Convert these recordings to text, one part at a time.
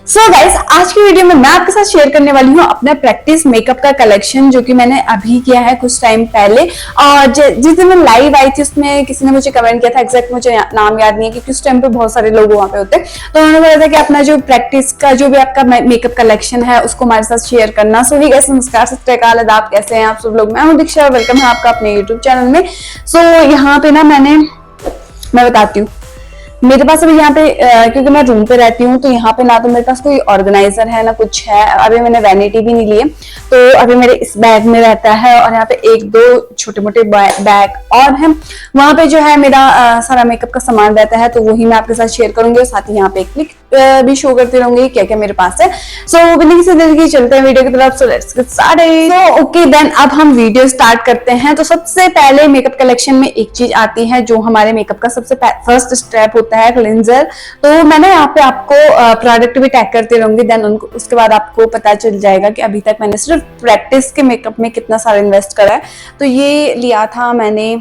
So guys, आज की video में मैं आपके साथ शेयर करने वाली हूँ अपना प्रैक्टिस मेकअप का कलेक्शन जो कि मैंने अभी किया है कुछ टाइम पहले। और जिस दिन मैं लाइव आई थी उसमें किसी ने मुझे कमेंट किया था, एग्जैक्ट मुझे नाम याद नहीं है क्योंकि उस टाइम पे बहुत सारे लोग वहां पे होते, तो उन्होंने बोला था कि अपना जो प्रैक्टिस का जो भी आपका मेकअप कलेक्शन है उसको हमारे साथ शेयर करना। सो ही गाइस, नमस्कार, सत श्री अकाल, आदाब, कैसे हैं आप सब लोग। मैं हूँ दीक्षा, वेलकम है आपका अपने यूट्यूब चैनल में। सो यहाँ पे ना मैं बताती हूँ, मेरे पास अभी यहाँ पे क्योंकि मैं रूम पे रहती हूँ तो यहाँ पे ना तो मेरे पास कोई ऑर्गेनाइजर है ना कुछ है। अभी मैंने वैनिटी भी नहीं लिए, तो अभी मेरे इस बैग में रहता है और यहाँ पे एक दो छोटे मोटे बैग और है। वहां पे जो है मेरा सारा मेकअप का सामान रहता है, तो वही मैं आपके साथ शेयर करूंगी और साथ ही यहाँ पे एक क्लिक भी शो करती रहूंगी क्या क्या मेरे पास है। सो बिना किसी देर की चलते हैं वीडियो की तरफ। So let's get started. So okay then, अब हम वीडियो स्टार्ट करते हैं। तो सबसे पहले मेकअप कलेक्शन में एक चीज आती है जो हमारे मेकअप का सबसे फर्स्ट स्टेप होता है, क्लिंजर। तो मैंने यहाँ पे आपको प्रोडक्ट भी टैग करती रहूंगी, देन उसके बाद आपको पता चल जाएगा कि अभी तक मैंने सिर्फ प्रैक्टिस के मेकअप में कितना सारा इन्वेस्ट करा है। तो ये लिया था मैंने,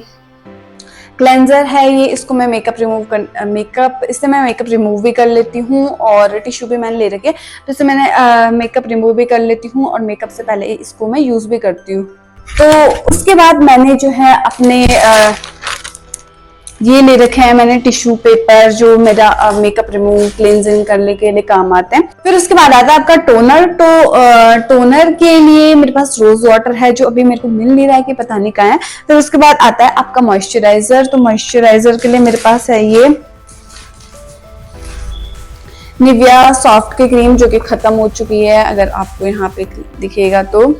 क्लेंजर है ये, इसको मैं इससे मैं मेकअप रिमूव भी कर लेती हूँ और टिश्यू भी मैंने ले रखे, तो इससे मैंने मेकअप रिमूव भी कर लेती हूँ और मेकअप से पहले इसको मैं यूज भी करती हूँ। तो उसके बाद मैंने जो है अपने ये ले रखे हैं मैंने टिश्यू पेपर जो मेरा मेकअप रिमूव क्लींजिंग करने के लिए काम आते हैं। फिर उसके बाद आता है आपका टोनर। तो टोनर के लिए मेरे पास रोज वाटर है जो अभी मेरे को मिल नहीं रहा है कि पता नहीं कहाँ है। फिर उसके बाद आता है आपका मॉइस्चराइजर। तो मॉइस्चराइजर के लिए मेरे पास है ये निविया सॉफ्ट की क्रीम जो कि खत्म हो चुकी है। अगर आपको यहाँ पे दिखेगा तो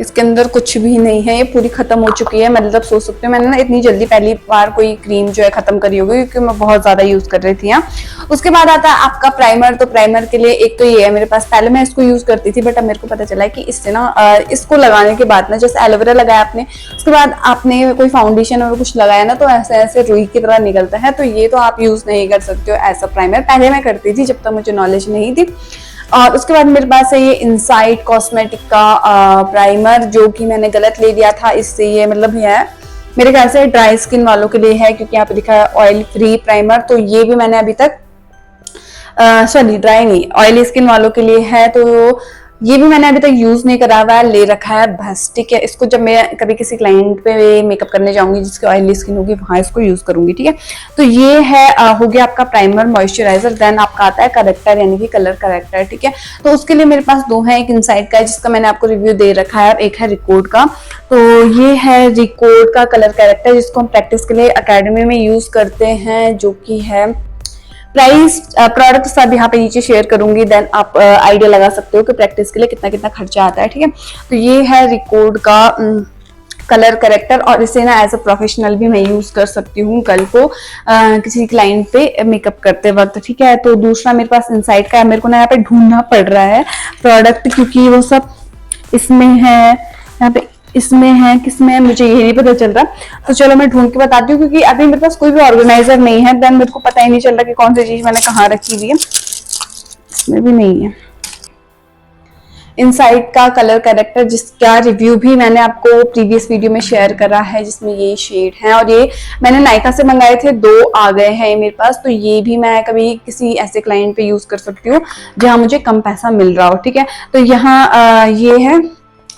इसके अंदर कुछ भी नहीं है, ये पूरी खत्म हो चुकी है। मतलब सोच सकते हो मैंने ना इतनी जल्दी पहली बार कोई क्रीम जो है खत्म करी होगी क्योंकि मैं बहुत ज्यादा यूज कर रही थी यहाँ। उसके बाद आता है आपका प्राइमर। तो प्राइमर के लिए एक तो ये है मेरे पास, पहले मैं इसको यूज करती थी बट अब मेरे को पता चला है कि इससे ना इसको लगाने के बाद ना, जैसे एलोवेरा लगाया आपने, उसके बाद आपने कोई फाउंडेशन और कुछ लगाया ना तो ऐसे ऐसे रुई की तरह निकलता है। तो ये तो आप यूज नहीं कर सकते हो ऐसा प्राइमर। पहले मैं करती थी जब तक मुझे नॉलेज नहीं थी। और उसके बाद मेरे पास है ये इनसाइड कॉस्मेटिक का प्राइमर जो कि मैंने गलत ले लिया था। इससे ये मतलब है मेरे ख्याल से ड्राई स्किन वालों के लिए है क्योंकि यहाँ पे लिखा है ऑयल फ्री प्राइमर। तो ये भी मैंने अभी तक सॉरी ड्राई नहीं, ऑयली स्किन वालों के लिए है। तो ये भी मैंने अभी तक यूज नहीं करा हुआ है, ले रखा है बस, ठीक है। इसको जब मैं कभी किसी क्लाइंट पे मेकअप करने जाऊंगी जिसकी ऑयली स्किन होगी वहां इसको यूज करूंगी, ठीक है। तो ये है हो गया आपका प्राइमर मॉइस्चराइजर। देन आपका आता है करेक्टर यानी कि कलर करेक्टर, ठीक है। तो उसके लिए मेरे पास दो है, एक इनसाइड का है जिसका मैंने आपको रिव्यू दे रखा है, एक है रिकॉर्ड का। तो ये है रिकॉर्ड का कलर करेक्टर जिसको हम प्रैक्टिस के लिए अकेडमी में यूज करते हैं, जो कि है प्राइस प्रोडक्ट सब यहाँ पे नीचे शेयर करूंगी। देन आप आइडिया लगा सकते हो कि प्रैक्टिस के लिए कितना कितना खर्चा आता है, ठीक है। तो ये है रिकॉर्ड का कलर करेक्टर और इसे ना एज अ प्रोफेशनल भी मैं यूज कर सकती हूँ कल को किसी क्लाइंट पे मेकअप करते वक्त, ठीक है। तो दूसरा मेरे पास इनसाइड का है, मेरे को ना यहाँ पे ढूंढना पड़ रहा है प्रोडक्ट क्योंकि वो सब इसमें है, यहाँ पे इसमें है, किसमें है मुझे ये नहीं पता चल रहा। तो चलो मैं ढूंढ के बताती हूँ क्योंकि अभी मेरे पास कोई भी ऑर्गेनाइजर नहीं है, देन मेरे को पता ही नहीं चल रहा कि कौन सी चीज मैंने कहाँ रखी हुई है। इसमें भी नहीं है इनसाइड का कलर करेक्टर जिसका रिव्यू भी मैंने आपको प्रीवियस वीडियो में शेयर करा है, जिसमें ये शेड है और ये मैंने नायका से मंगाए थे, दो आ गए हैं मेरे पास। तो ये भी मैं कभी किसी ऐसे क्लाइंट पे यूज कर सकती हूँ जहां मुझे कम पैसा मिल रहा हो, ठीक है। तो यहाँ ये है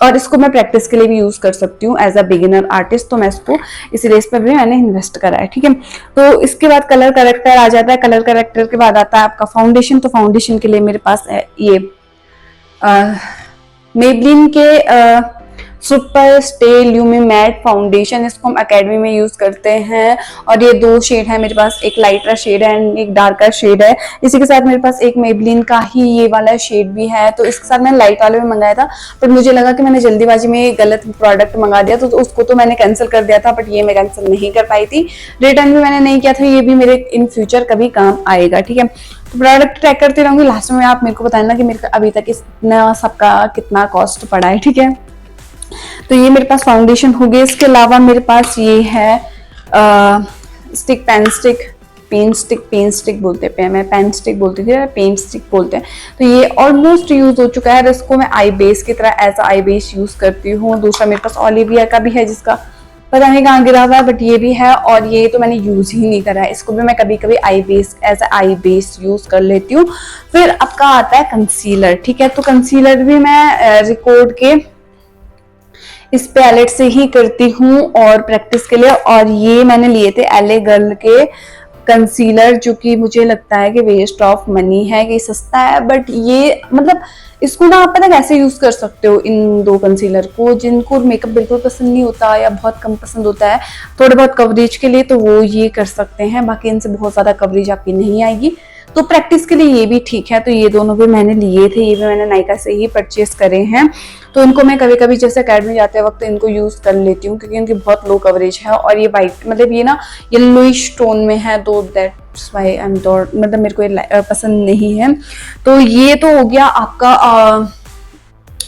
और इसको मैं प्रैक्टिस के लिए भी यूज कर सकती हूँ एज अ बिगिनर आर्टिस्ट। तो मैं इसको इसी रेस पर भी मैंने इन्वेस्ट करा है, ठीक है। तो इसके बाद कलर करेक्टर आ जाता है। कलर करेक्टर के बाद आता है आपका फाउंडेशन। तो फाउंडेशन के लिए मेरे पास है ये मेबलिन के सुपर स्टे ल्यूमी मैट फाउंडेशन। इसको हम एकेडमी में यूज करते हैं और ये दो शेड है मेरे पास, एक लाइटर शेड है एंड एक डार्कर शेड है। इसी के साथ मेरे पास एक मेबलिन का ही ये वाला शेड भी है। तो इसके साथ मैंने लाइट वाले में मंगाया था बट मुझे लगा कि मैंने जल्दीबाजी में गलत प्रोडक्ट मंगा दिया, तो उसको तो मैंने कैंसिल कर दिया था बट ये मैं कैंसिल नहीं कर पाई थी, रिटर्न भी मैंने नहीं किया था। ये भी मेरे इन फ्यूचर कभी काम आएगा, ठीक है। तो प्रोडक्ट ट्रैक करती रहूंगी, लास्ट में आप मेरे को बताना कि मेरे अभी तक इतना सबका कितना कॉस्ट पड़ा है, ठीक है। तो ये मेरे पास फाउंडेशन हो गई। इसके अलावा मेरे पास ये है स्टिक, पेन स्टिक बोलते हैं, मैं पेन स्टिक बोलती थी, पेन स्टिक बोलते हैं। तो ये ऑलमोस्ट यूज हो चुका है। इसको मैं आई बेस की तरह एज आई बेस यूज करती हूँ। दूसरा मेरे पास ओलिविया का भी है जिसका पता नहीं कहाँ गिरा हुआ है, बट ये भी है। और ये तो मैंने यूज ही नहीं करा है, इसको भी मैं कभी कभी eye base as eye base use कर लेती हूँ। फिर आपका आता है कंसीलर, ठीक है। तो कंसीलर भी मैं रिकॉर्ड के इस पैलेट से ही करती हूँ और प्रैक्टिस के लिए। और ये मैंने लिए थे एले गर्ल के कंसीलर, जो कि मुझे लगता है कि वेस्ट ऑफ मनी है, कि सस्ता है, बट ये मतलब इसको ना आप पता कैसे यूज कर सकते हो इन दो कंसीलर को। जिनको मेकअप बिल्कुल पसंद नहीं होता या बहुत कम पसंद होता है थोड़े बहुत कवरेज के लिए, तो वो ये कर सकते हैं। बाकी इनसे बहुत ज्यादा कवरेज आपकी नहीं आएगी, तो प्रैक्टिस के लिए ये भी ठीक है। तो ये दोनों भी मैंने लिए थे, ये भी मैंने नायका से ही परचेज करे हैं। तो इनको मैं कभी कभी जैसे अकेडमी जाते वक्त इनको यूज कर लेती हूँ, क्योंकि इनकी बहुत लो कवरेज है। और ये वाइट मतलब ये ना येलोइश टोन में है, तो that's why I am dot, मतलब मेरे को ये पसंद नहीं है। तो ये तो हो गया आपका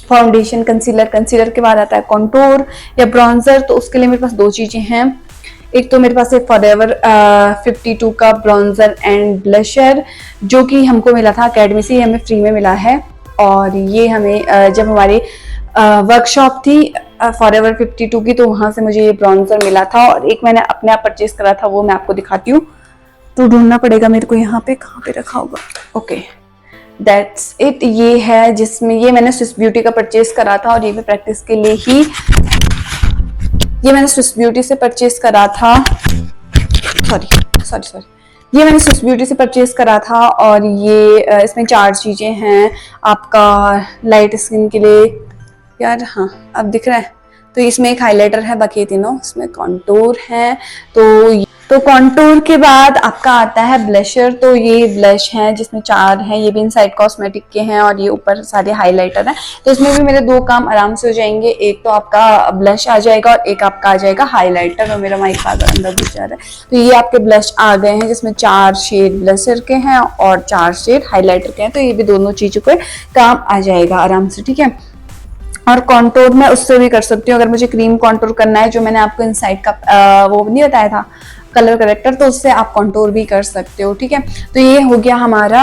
फाउंडेशन कंसीलर। कंसीलर के बाद आता है कॉन्टोर या ब्रॉन्जर। तो उसके लिए मेरे पास दो चीजें हैं। एक तो मेरे पास एक फॉरएवर 52 का ब्रॉन्जर एंड ब्लशर, जो कि हमको मिला था अकेडमी से, हमें फ्री में मिला है। और ये हमें जब हमारी वर्कशॉप थी फॉरएवर 52 की, तो वहां से मुझे ये ब्रॉन्जर मिला था। और एक मैंने अपने आप परचेज करा था, वो मैं आपको दिखाती हूँ। तो ढूंढना पड़ेगा मेरे को यहाँ पे, कहाँ पे रखा होगा। Okay, that's it. ये है जिसमें ये मैंने स्विस ब्यूटी का परचेज करा था, और ये भी प्रैक्टिस के लिए ही, ये मैंने स्विस ब्यूटी से परचेज करा था। सॉरी ये मैंने स्विस ब्यूटी से परचेज करा था। और ये इसमें 4 चीजें हैं आपका लाइट स्किन के लिए। यार हाँ, अब दिख रहा है। तो इसमें एक हाइलाइटर है, बाकी तीनों इसमें कॉन्टूर है। तो कॉन्टूर के बाद आपका आता है ब्लशर। तो ये ब्लश है जिसमें 4 हैं, ये भी इनसाइड कॉस्मेटिक के हैं, और ये ऊपर सारे हाइलाइटर हैं। तो इसमें भी मेरे 2 काम आराम से हो जाएंगे। एक तो आपका ब्लश आ जाएगा और एक आपका आ जाएगा हाइलाइटर। और मेरा माइक अंदर घुस जा रहा है। तो ये आपके ब्लश आ गए हैं, जिसमें 4 शेड ब्लशर के हैं और 4 शेड हाईलाइटर के हैं। तो ये भी दोनों चीजों के काम आ जाएगा आराम से, ठीक है। और कॉन्टोर मैं उससे भी कर सकती हूँ, अगर मुझे क्रीम कॉन्टोर करना है, जो मैंने आपको इनसाइड का वो नहीं बताया था कलर करेक्टर, तो उससे आप कॉन्टोर भी कर सकते हो, ठीक है। तो ये हो गया हमारा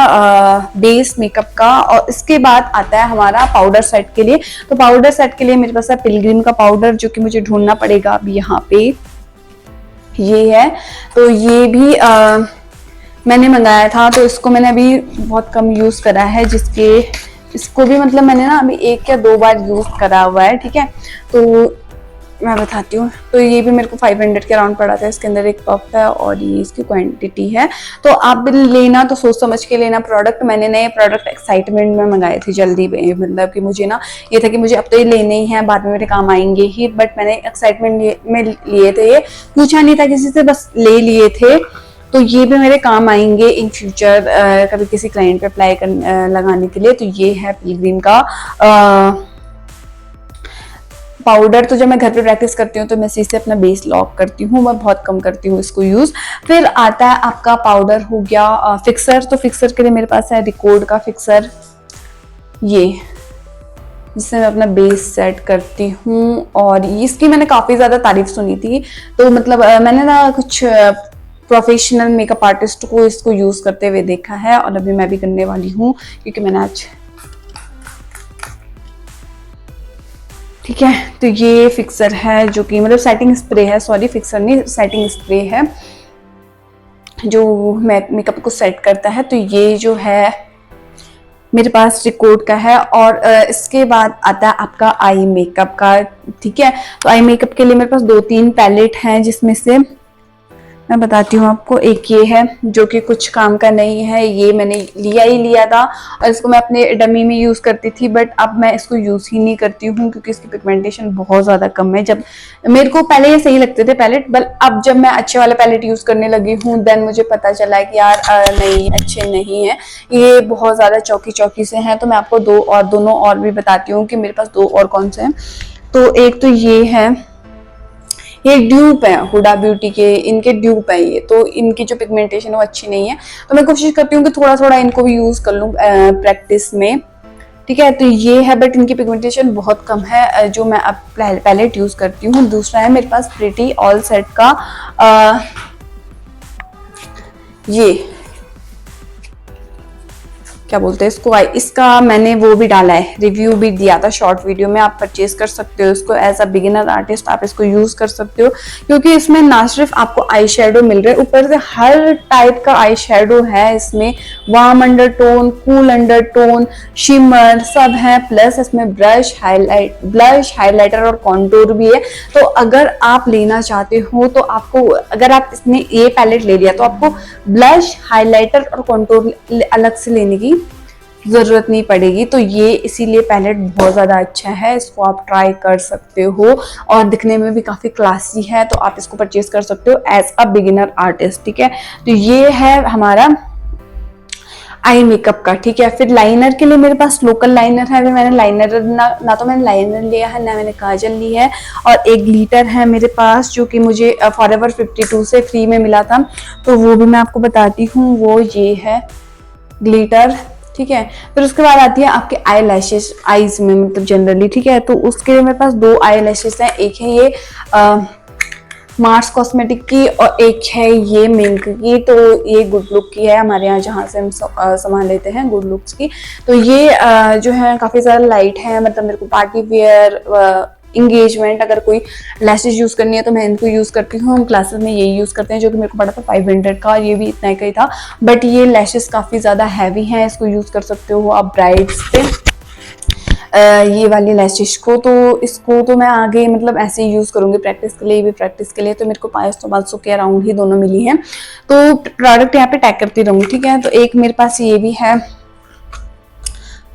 बेस मेकअप का। और इसके बाद आता है हमारा पाउडर सेट के लिए। तो पाउडर सेट के लिए मेरे पास है पिलग्रिम का पाउडर, जो कि मुझे ढूंढना पड़ेगा अब यहाँ पे। ये है, तो ये भी मैंने मंगाया था, तो इसको मैंने अभी बहुत कम यूज करा है, इसको भी मतलब मैंने ना अभी 1 या 2 बार यूज करा हुआ है, ठीक है। तो मैं बताती हूँ। तो ये भी मेरे को 500 के अराउंड पड़ा था। इसके अंदर एक पफ है और ये इसकी क्वांटिटी है। तो आप भी लेना तो सोच समझ के लेना प्रोडक्ट। मैंने नए प्रोडक्ट एक्साइटमेंट में मंगाए थे जल्दी में, मतलब कि मुझे ना ये था कि मुझे अब तो ये लेने ही है, बाद में मेरे काम आएंगे ही। बट मैंने एक्साइटमेंट में लिए थे, ये पूछा नहीं था किसी से, बस ले लिए थे। तो ये भी मेरे काम आएंगे इन फ्यूचर, कभी किसी क्लाइंट पे अप्लाई लगाने के लिए। तो ये है पिलग्रिम का पाउडर। तो जब मैं घर पे प्रैक्टिस करती हूँ तो मैं इसी से अपना बेस लॉक करती हूँ, मैं बहुत कम करती हूँ इसको यूज। फिर आता है आपका पाउडर हो गया फिक्सर। तो फिक्सर के लिए मेरे पास है रिकॉर्ड का फिक्सर, ये जिससे मैं अपना बेस सेट करती हूँ। और इसकी मैंने काफी ज्यादा तारीफ सुनी थी, तो मतलब मैंने ना कुछ प्रोफेशनल मेकअप आर्टिस्ट को इसको यूज करते हुए देखा है, और अभी मैं भी करने वाली हूँ, क्योंकि मैंने आज, ठीक है। तो ये फिक्सर है, जो कि मतलब सेटिंग स्प्रे है, सॉरी फिक्सर नहीं, सेटिंग स्प्रे है, जो मेकअप को सेट करता है। तो ये जो है मेरे पास रिकॉर्ड का है। और इसके बाद आता है आपका आई मेकअप का, ठीक है। तो आई मेकअप के लिए मेरे पास 2-3 पैलेट हैं, जिसमें से मैं बताती हूँ आपको। एक ये है, जो कि कुछ काम का नहीं है, ये मैंने लिया था, और इसको मैं अपने डमी में यूज करती थी, बट अब मैं इसको यूज ही नहीं करती हूँ, क्योंकि इसकी पिगमेंटेशन बहुत ज्यादा कम है। जब मेरे को पहले ये सही लगते थे पैलेट, बट अब जब मैं अच्छे वाले पैलेट यूज करने लगी हूँ, देन मुझे पता चला कि यार नहीं, अच्छे नहीं है, ये बहुत ज्यादा चौकी से हैं। तो मैं आपको दोनों और भी बताती हूँ कि मेरे पास 2 और कौन से हैं। तो एक तो ये है, ये ड्यूप है हुडा ब्यूटी के, इनके ड्यूप है ये। तो इनकी जो पिगमेंटेशन है वो अच्छी नहीं है, तो मैं कोशिश करती हूँ कि थोड़ा थोड़ा इनको भी यूज कर लूँ प्रैक्टिस में, ठीक है। तो ये है, बट इनकी पिगमेंटेशन बहुत कम है, जो मैं अब पैलेट यूज करती हूँ। दूसरा है मेरे पास प्रिटी ऑल सेट का क्या बोलते हैं इसको, इसका मैंने वो भी डाला है, रिव्यू भी दिया था शॉर्ट वीडियो में। आप परचेज कर सकते हो इसको एज अ बिगिनर आर्टिस्ट, आप इसको यूज कर सकते हो, क्योंकि इसमें ना सिर्फ आपको आई शेडो मिल रहे, ऊपर से हर टाइप का आई शेडो है इसमें, warm undertone, cool undertone, shimmer सब है, प्लस इसमें ब्लश हाईलाइटर और कॉन्टूर भी है। तो अगर आप लेना चाहते हो तो आपको, अगर आप इसमें ये पैलेट ले लिया तो आपको ब्लश, हाईलाइटर और कॉन्टूर अलग से लेने की जरूरत नहीं पड़ेगी। तो ये इसीलिए पैलेट बहुत ज्यादा अच्छा है, इसको आप ट्राई कर सकते हो और दिखने में भी काफी क्लासी है, तो आप इसको परचेज कर सकते हो एज अ बिगिनर आर्टिस्ट। ठीक है, तो ये है हमारा आई मेकअप का। ठीक है, फिर लाइनर के लिए मेरे पास लोकल लाइनर है, मैंने लाइनर ना तो मैंने लाइनर लिया है ना मैंने काजल ली है, और एक ग्लिटर है मेरे पास जो कि मुझे फॉरएवर 52 से फ्री में मिला था, तो वो भी मैं आपको बताती हूँ। वो ये है ग्लिटर। ठीक है, फिर उसके बाद आती है आपके आई लैशेज, आईज में मतलब जनरली। ठीक है, तो उसके लिए मेरे पास 2 आई लैशेज हैं, एक है ये मार्स कॉस्मेटिक की और एक है ये मिंक की। तो ये गुड लुक की है, हमारे यहाँ जहाँ से हम सामान लेते हैं गुड लुक्स की। तो ये जो है काफ़ी ज़्यादा लाइट है, मतलब मेरे को पार्टी वेयर, इंगेजमेंट अगर कोई लैशेज यूज़ करनी है तो मैं इनको यूज़ करती हूँ। हम क्लासेस में यही यूज़ करते हैं, जो कि मेरे को पड़ा था 500 का, ये भी इतना का ही था, बट ये लैशेज काफ़ी ज़्यादा हैवी हैं, इसको यूज़ कर सकते हो आप ब्राइड्स पे, ये वाली लैशेज को। तो इसको तो मैं आगे मतलब ऐसे ही यूज़ करूँगी प्रैक्टिस के लिए, भी प्रैक्टिस के लिए। तो मेरे को 500-500 के अराउंड ही दोनों मिली हैं, तो प्रोडक्ट यहाँ पे टैग करती रहूँगी। ठीक है, तो एक मेरे पास ये भी है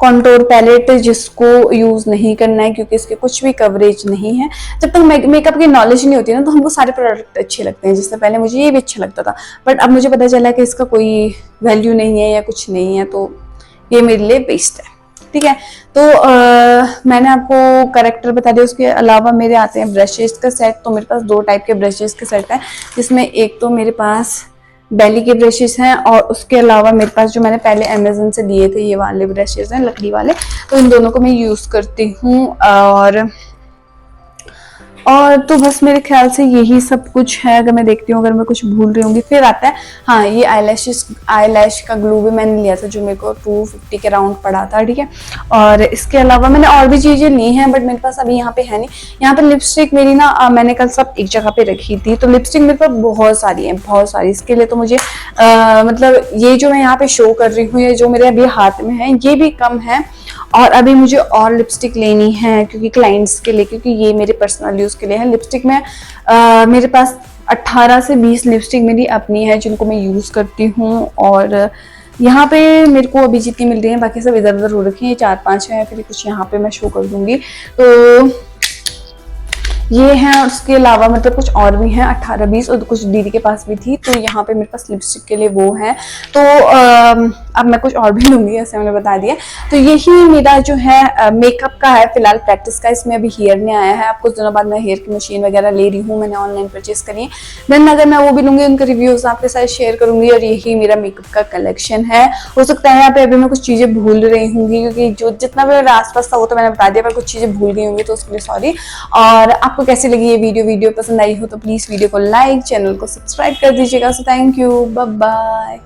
कॉन्टोर पैलेट, जिसको यूज नहीं करना है क्योंकि इसके कुछ भी कवरेज नहीं है। जब तक मेकअप की नॉलेज नहीं होती ना तो हमको सारे प्रोडक्ट अच्छे लगते हैं, जिससे पहले मुझे ये भी अच्छा लगता था, बट अब मुझे पता चला कि इसका कोई वैल्यू नहीं है या कुछ नहीं है, तो ये मेरे लिए बेस्ट है। ठीक है, तो मैंने आपको करेक्टर बता दिया। उसके अलावा मेरे आते हैं ब्रशेज का सेट। तो मेरे पास 2 टाइप के ब्रशेज के सेट है, जिसमें एक तो मेरे पास बेली के ब्रशेस हैं, और उसके अलावा मेरे पास जो मैंने पहले अमेजन से लिए थे ये वाले ब्रशेस हैं, लकड़ी वाले। तो इन दोनों को मैं यूज़ करती हूँ, और तो बस मेरे ख्याल से यही सब कुछ है। अगर मैं देखती हूँ अगर मैं कुछ भूल रही होंगी। फिर आता है हाँ, ये आईलैश का ग्लू भी मैंने लिया था, जो मेरे को 250 के राउंड पड़ा था। ठीक है, और इसके अलावा मैंने और भी चीज़ें ली हैं, बट मेरे पास अभी यहाँ पे है नहीं। यहाँ पे लिपस्टिक मेरी ना मैंने कल सब एक जगह पे रखी थी, तो लिपस्टिक मेरे पास बहुत सारी है, बहुत सारी। इसके लिए तो मुझे मतलब ये जो मैं यहाँ पे शो कर रही हूँ, ये जो मेरे अभी हाथ में है, ये भी कम है, और अभी मुझे और लिपस्टिक लेनी है क्योंकि क्लाइंट्स के लिए, क्योंकि ये मेरे पर्सनल यूज़ के लिए है। लिपस्टिक में मेरे पास 18 से 20 लिपस्टिक मेरी अपनी है, जिनको मैं यूज़ करती हूँ। और यहाँ पे मेरे को अभी जितनी मिल रही है, बाकी सब इधर उधर हो रखी है, 4-5 है, फिर कुछ यहाँ पे मैं शो कर दूंगी। तो ये है, उसके अलावा मतलब कुछ और भी हैं 18-20, और कुछ दीदी के पास भी थी। तो यहाँ पे मेरे पास लिपस्टिक के लिए वो है। तो अब मैं कुछ और भी लूंगी, ऐसे मैंने बता दिया। तो यही मेरा जो है मेकअप का है फिलहाल, प्रैक्टिस का। इसमें अभी हेयर में आया है, अब कुछ दिनों बाद मैं हेयर की मशीन वगैरह ले रही हूँ, मैंने ऑनलाइन परचेज करी है। देन अगर मैं वो भी लूंगी, उनके रिव्यूज आपके साथ शेयर करूंगी। और यही मेरा मेकअप का कलेक्शन है। हो सकता है यहाँ पे अभी मैं कुछ चीजें भूल रही होंगी, क्योंकि जो जितना भी मेरे आसपास था वो तो मैंने बता दिया, पर कुछ चीजें भूल गई होंगी, तो उसके लिए सॉरी। और आपको कैसी लगी ये वीडियो पसंद आई हो तो प्लीज वीडियो को लाइक, चैनल को सब्सक्राइब कर दीजिएगा। So thank you, bye bye.